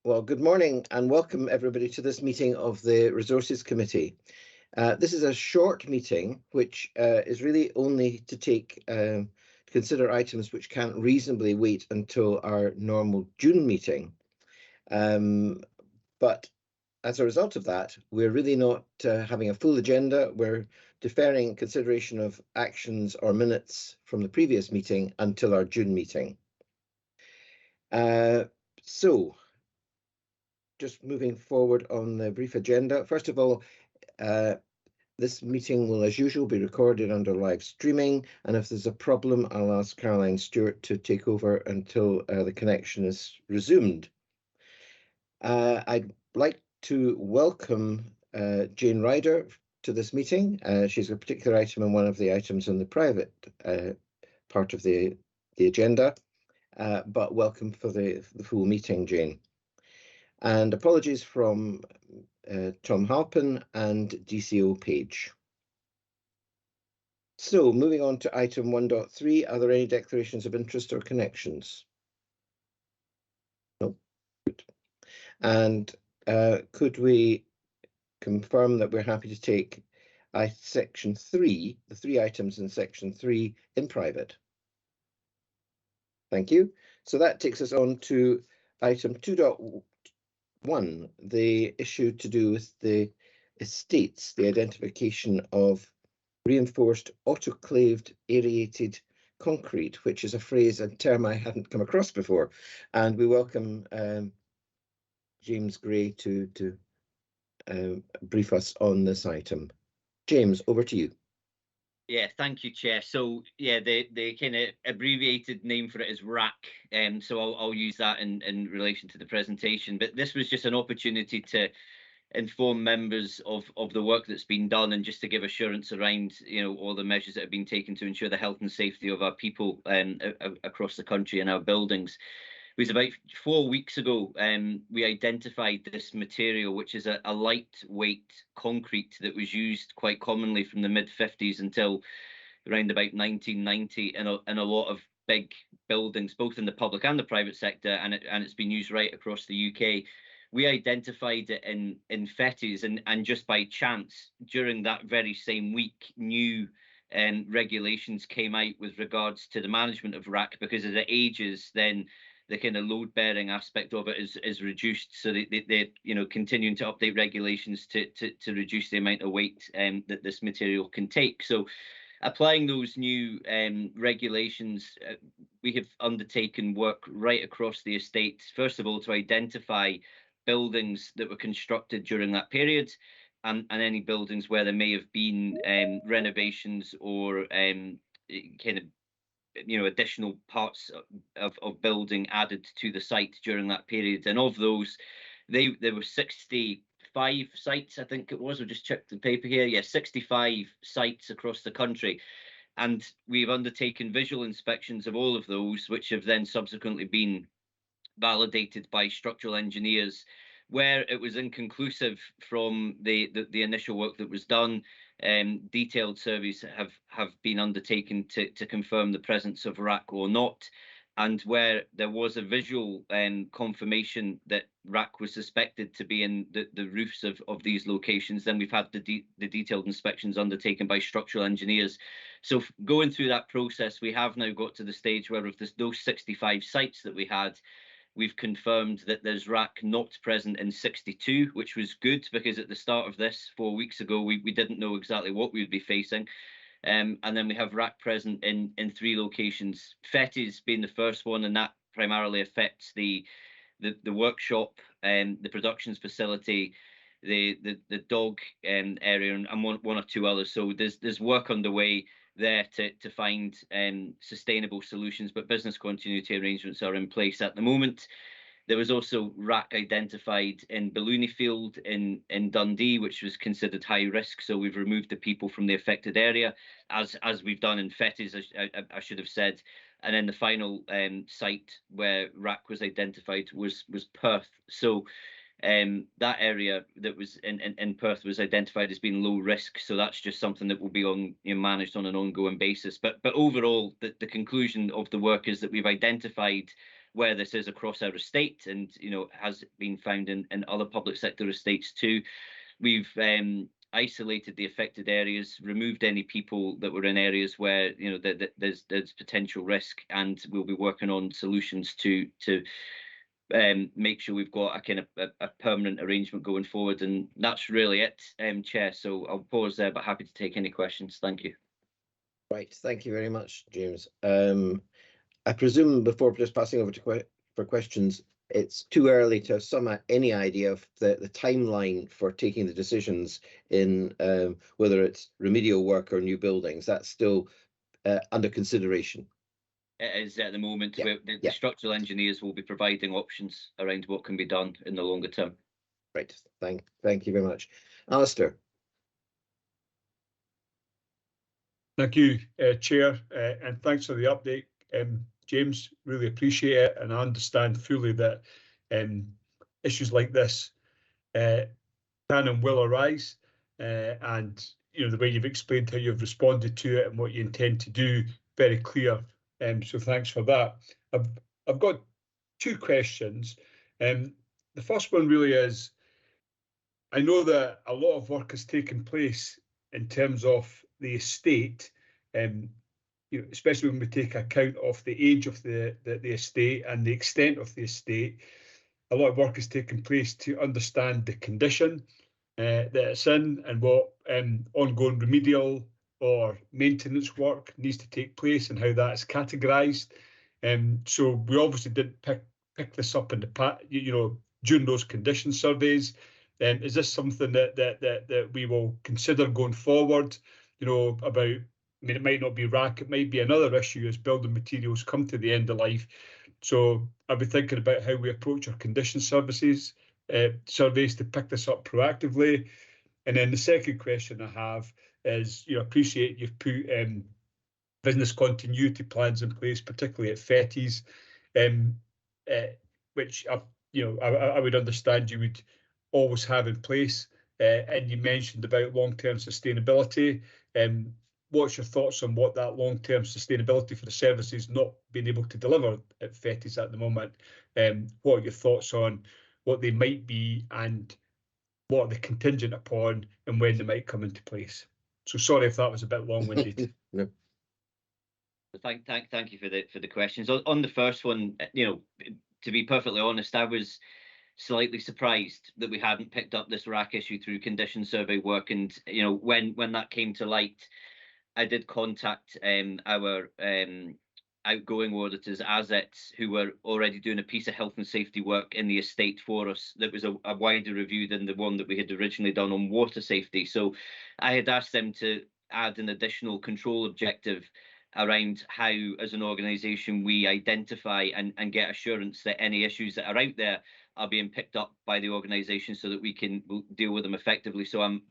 Well, good morning and welcome everybody to this meeting of the Resources Committee. This is a short meeting which is really only to consider items which can't reasonably wait until our normal June meeting. But as a result of that, we're really not having a full agenda. We're deferring consideration of actions or minutes from the previous meeting until our June meeting. So, just moving forward on the brief agenda. First of all, this meeting will, as usual, be recorded under live streaming, and if there's a problem, I'll ask Caroline Stewart to take over until the connection is resumed. I'd like to welcome Jane Ryder to this meeting. She's a particular item and one of the items in the private part of the agenda, but welcome for the full meeting, Jane. And apologies from Tom Halpin and DCO Page. So moving on to item 1.3, are there any declarations of interest or connections? No. Good. And could we confirm that we're happy to take section 3, the 3 items in section 3 in private? Thank you. So that takes us on to item 2.1, the issue to do with the estates, the identification of reinforced autoclaved aerated concrete, which is a phrase and term I hadn't come across before. And we welcome James Gray to brief us on this item. James, over to you. Yeah, thank you, Chair. So yeah, the kind of abbreviated name for it is RAC, so I'll use that in relation to the presentation. But this was just an opportunity to inform members of the work that's been done and just to give assurance around, you know, all the measures that have been taken to ensure the health and safety of our people across the country and our buildings. It was about 4 weeks ago we identified this material, which is a lightweight concrete that was used quite commonly from the mid-50s until around about 1990 in a lot of big buildings, both in the public and the private sector, and it's been used right across the UK. We identified it in Fettes, and just by chance during that very same week, new regulations came out with regards to the management of RAC, because as it ages, then the kind of load-bearing aspect of it is reduced. So they're you know, continuing to update regulations to reduce the amount of weight that this material can take. So applying those new regulations, we have undertaken work right across the estate, first of all, to identify buildings that were constructed during that period, and any buildings where there may have been renovations or kind of, you know, additional parts of building added to the site during that period. And of those, there were 65 sites, I think it was. I'll just check the paper here. Yeah, 65 sites across the country. And we've undertaken visual inspections of all of those, which have then subsequently been validated by structural engineers. Where it was inconclusive from the initial work that was done, detailed surveys have been undertaken to confirm the presence of RAC or not. And where there was a visual confirmation that RAC was suspected to be in the roofs of these locations, then we've had the detailed inspections undertaken by structural engineers. So going through that process, we have now got to the stage where of those 65 sites that we had, we've confirmed that there's RAC not present in 62, which was good, because at the start of this 4 weeks ago, we didn't know exactly what we would be facing. And then we have RAC present in 3 locations, Fettes being the first one, and that primarily affects the workshop, the productions facility, the dog area, and one or two others. So there's work underway there to find sustainable solutions, but business continuity arrangements are in place at the moment. There was also RAC identified in Balloonyfield in Dundee, which was considered high risk. So we've removed the people from the affected area, as we've done in Fettes, I should have said. And then the final site where RAC was identified was Perth. So that area that was in Perth was identified as being low risk, so that's just something that will be managed on an ongoing basis. But overall, the conclusion of the work is that we've identified where this is across our estate, and has been found in other public sector estates too. We've isolated the affected areas, removed any people that were in areas where there's potential risk, and we'll be working on solutions to make sure we've got a kind of a permanent arrangement going forward. And that's really it, Chair. So I'll pause there, but happy to take any questions. Thank you. Right, thank you very much, James. I presume, before just passing over for questions, it's too early to have any idea of the timeline for taking the decisions in whether it's remedial work or new buildings. That's still under consideration. It is at the moment. Yeah. The structural engineers will be providing options around what can be done in the longer term. Right, thank you very much. Alistair. Thank you, Chair, and thanks for the update, James. Really appreciate it, and I understand fully that issues like this can and will arise, and the way you've explained how you've responded to it and what you intend to do, very clear. So thanks for that. I've got two questions. The first one really is, I know that a lot of work has taken place in terms of the estate, especially when we take account of the age of the estate and the extent of the estate. A lot of work has taken place to understand the condition that it's in, and what ongoing remedial or maintenance work needs to take place, and how that is categorised. So we obviously didn't pick this up in the during those condition surveys. Is this something that we will consider going forward? About, it might not be RAC, it might be another issue as building materials come to the end of life. So I'll be thinking about how we approach our condition surveys to pick this up proactively. And then the second question I have is, appreciate you've put business continuity plans in place, particularly at FETIs, which I would understand you would always have in place. And you mentioned about long-term sustainability. What's your thoughts on what that long-term sustainability for the services not being able to deliver at FETIs at the moment? What are your thoughts on what they might be, and what are they contingent upon, and when they might come into place? So sorry if that was a bit long-winded. No. Thank you for the questions. On the first one, to be perfectly honest, I was slightly surprised that we hadn't picked up this RAC issue through condition survey work. And when that came to light, I did contact our outgoing auditors, ASETs, who were already doing a piece of health and safety work in the estate for us that was a wider review than the one that we had originally done on water safety. So I had asked them to add an additional control objective around how, as an organisation, we identify and get assurance that any issues that are out there are being picked up by the organisation, so that we can deal with them effectively. So I'm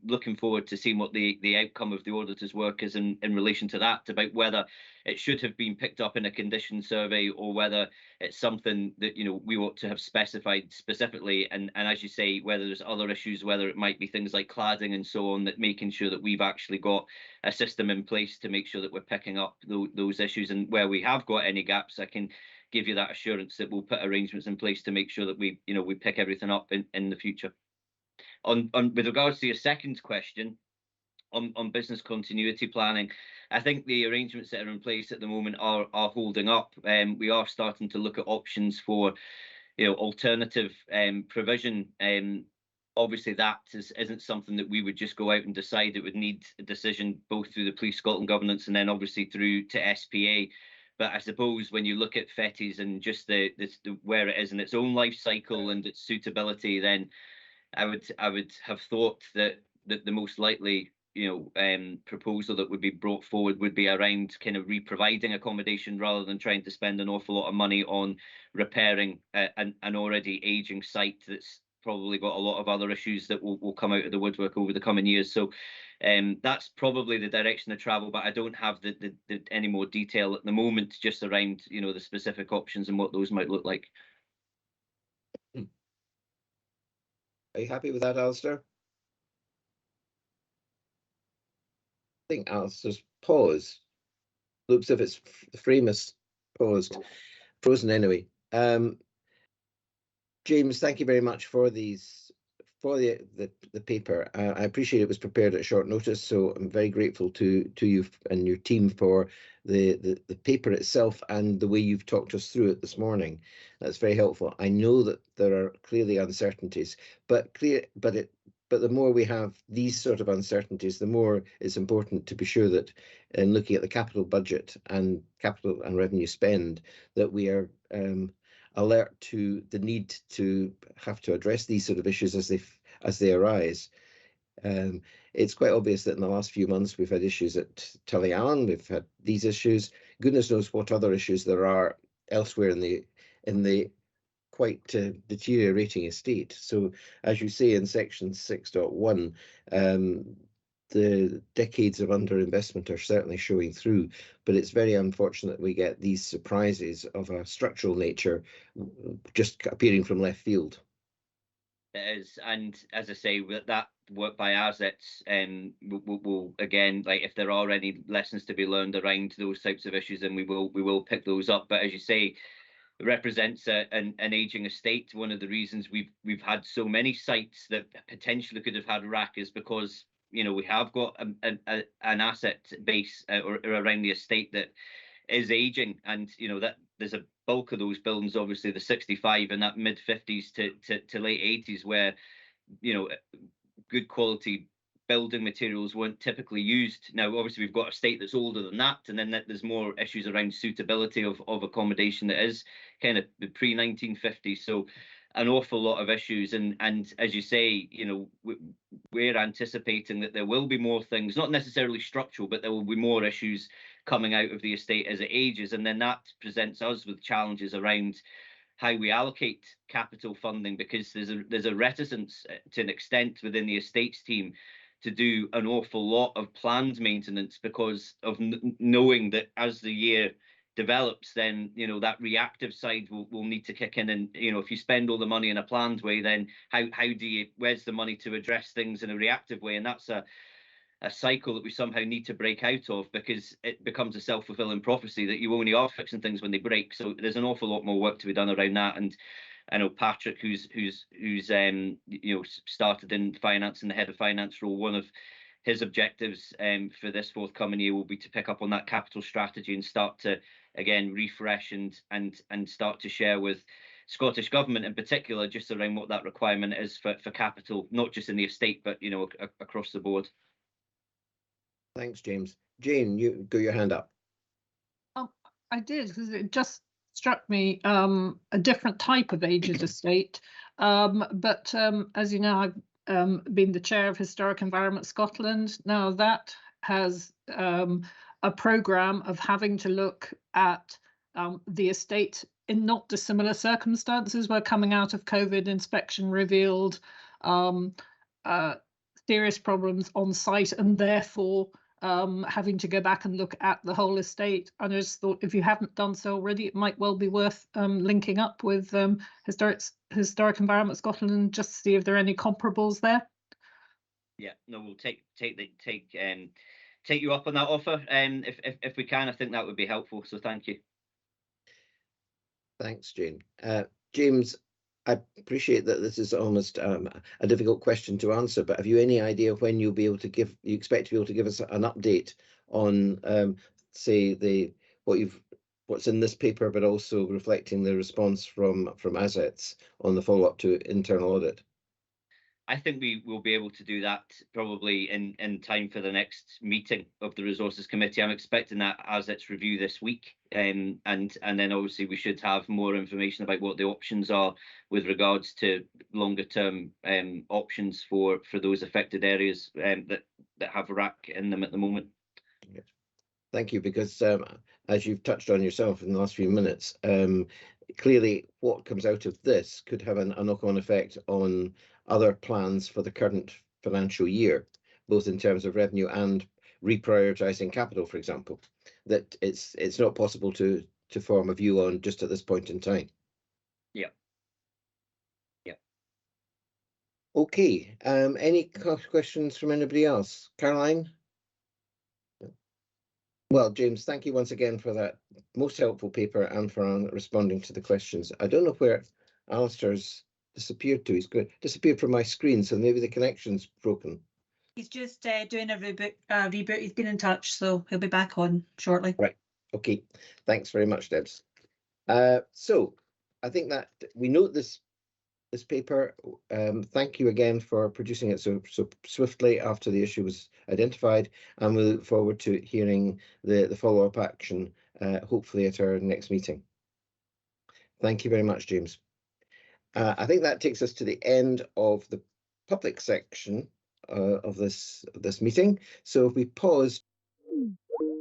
looking forward to seeing what the outcome of the auditor's work is in relation to that, about whether it should have been picked up in a condition survey, or whether it's something that we ought to have specified specifically. And as you say, whether there's other issues, whether it might be things like cladding and so on, that making sure that we've actually got a system in place to make sure that we're picking up those issues. And where we have got any gaps, I can give you that assurance that we'll put arrangements in place to make sure that we pick everything up in the future. On with regards to your second question on business continuity planning, I think the arrangements that are in place at the moment are holding up. We are starting to look at options for alternative provision. Obviously that isn't something that we would just go out and decide. It would need a decision both through the Police Scotland governance and then obviously through to SPA. But I suppose when you look at FETIs and just the where it is in its own life cycle and its suitability, then I would have thought that the most likely proposal that would be brought forward would be around kind of re-providing accommodation, rather than trying to spend an awful lot of money on repairing an already aging site that's probably got a lot of other issues that will come out of the woodwork over the coming years. So that's probably the direction of travel, but I don't have any more detail at the moment, just around the specific options and what those might look like. Are you happy with that, Alistair? I think Alistair's pause looks as if the frame is paused. frozen anyway. James, thank you very much for these, for the paper. I appreciate it was prepared at short notice, so I'm very grateful to you and your team for the paper itself and the way you've talked us through it this morning. That's very helpful. I know that there are clearly uncertainties, but the more we have these sort of uncertainties, the more it's important to be sure that in looking at the capital budget and capital and revenue spend, that we are alert to the need to have to address these sort of issues as they arise. It's quite obvious that in the last few months we've had issues at Tullyallen, we've had these issues. Goodness knows what other issues there are elsewhere in the quite deteriorating estate. So, as you say in section 6.1, the decades of underinvestment are certainly showing through, but it's very unfortunate we get these surprises of a structural nature just appearing from left field. It is, and as I say, with that work by assets, we'll again, like, if there are any lessons to be learned around those types of issues, then we will pick those up. But as you say, it represents an aging estate. One of the reasons we've had so many sites that potentially could have had RAC is because, you know, we have got an asset base or around the estate that is aging, and you know that there's a bulk of those buildings, obviously the 65 and that mid 50s to late 80s, where, you know, good quality building materials weren't typically used. Now, obviously, we've got a state that's older than that, and then there's more issues around suitability of accommodation that is kind of the pre-1950s. So an awful lot of issues, and as you say, you know, we're anticipating that there will be more things, not necessarily structural, but there will be more issues coming out of the estate as it ages, and then that presents us with challenges around how we allocate capital funding, because there's a reticence to an extent within the estates team to do an awful lot of planned maintenance because of knowing that as the year develops, then, you know, that reactive side will need to kick in. And, you know, if you spend all the money in a planned way, then how do you, where's the money to address things in a reactive way? And that's a cycle that we somehow need to break out of, because it becomes a self-fulfilling prophecy that you only are fixing things when they break. So there's an awful lot more work to be done around that. And I know Patrick, who's you know, started in finance and the head of finance role, one of his objectives for this forthcoming year will be to pick up on that capital strategy and start to again refresh and start to share with Scottish Government in particular just around what that requirement is for capital, not just in the estate, but, you know, across the board. Thanks, James. Jane, you got your hand up. I did, because it just struck me a different type of aged estate. But as you know, I've been the chair of Historic Environment Scotland. Now that has a programme of having to look at the estate in not dissimilar circumstances. We're coming out of COVID, inspection revealed serious problems on site, and therefore having to go back and look at the whole estate. And I just thought, if you haven't done so already, it might well be worth linking up with Historic Environment Scotland and just see if there are any comparables there. Yeah, no, we'll take you up on that offer, if we can. I think that would be helpful. So thank you. Thanks, Jane. James, I appreciate that this is almost a difficult question to answer, but have you any idea when you'll be able to you expect to be able to give us an update on, say, what's in this paper, but also reflecting the response from assets on the follow-up to internal audit? I think we will be able to do that probably in time for the next meeting of the Resources Committee. I'm expecting that assets review this week, and then obviously we should have more information about what the options are with regards to longer term options for those affected areas that have RAC in them at the moment. Thank you, because as you've touched on yourself in the last few minutes, clearly what comes out of this could have a knock-on effect on other plans for the current financial year, both in terms of revenue and reprioritising capital, for example, that it's not possible to form a view on just at this point in time. Yeah. Yeah. Okay. Any questions from anybody else? Caroline? Well, James, thank you once again for that most helpful paper and for responding to the questions. I don't know where Alistair's disappeared to. He's disappeared from my screen, so maybe the connection's broken. He's just doing a reboot. He's been in touch, so he'll be back on shortly. Right. Okay. Thanks very much, Debs. So I think that we note this paper. Thank you again for producing it so swiftly after the issue was identified, and we look forward to hearing the follow-up action, hopefully at our next meeting. Thank you very much, James. I think that takes us to the end of the public section of this meeting. So if we pause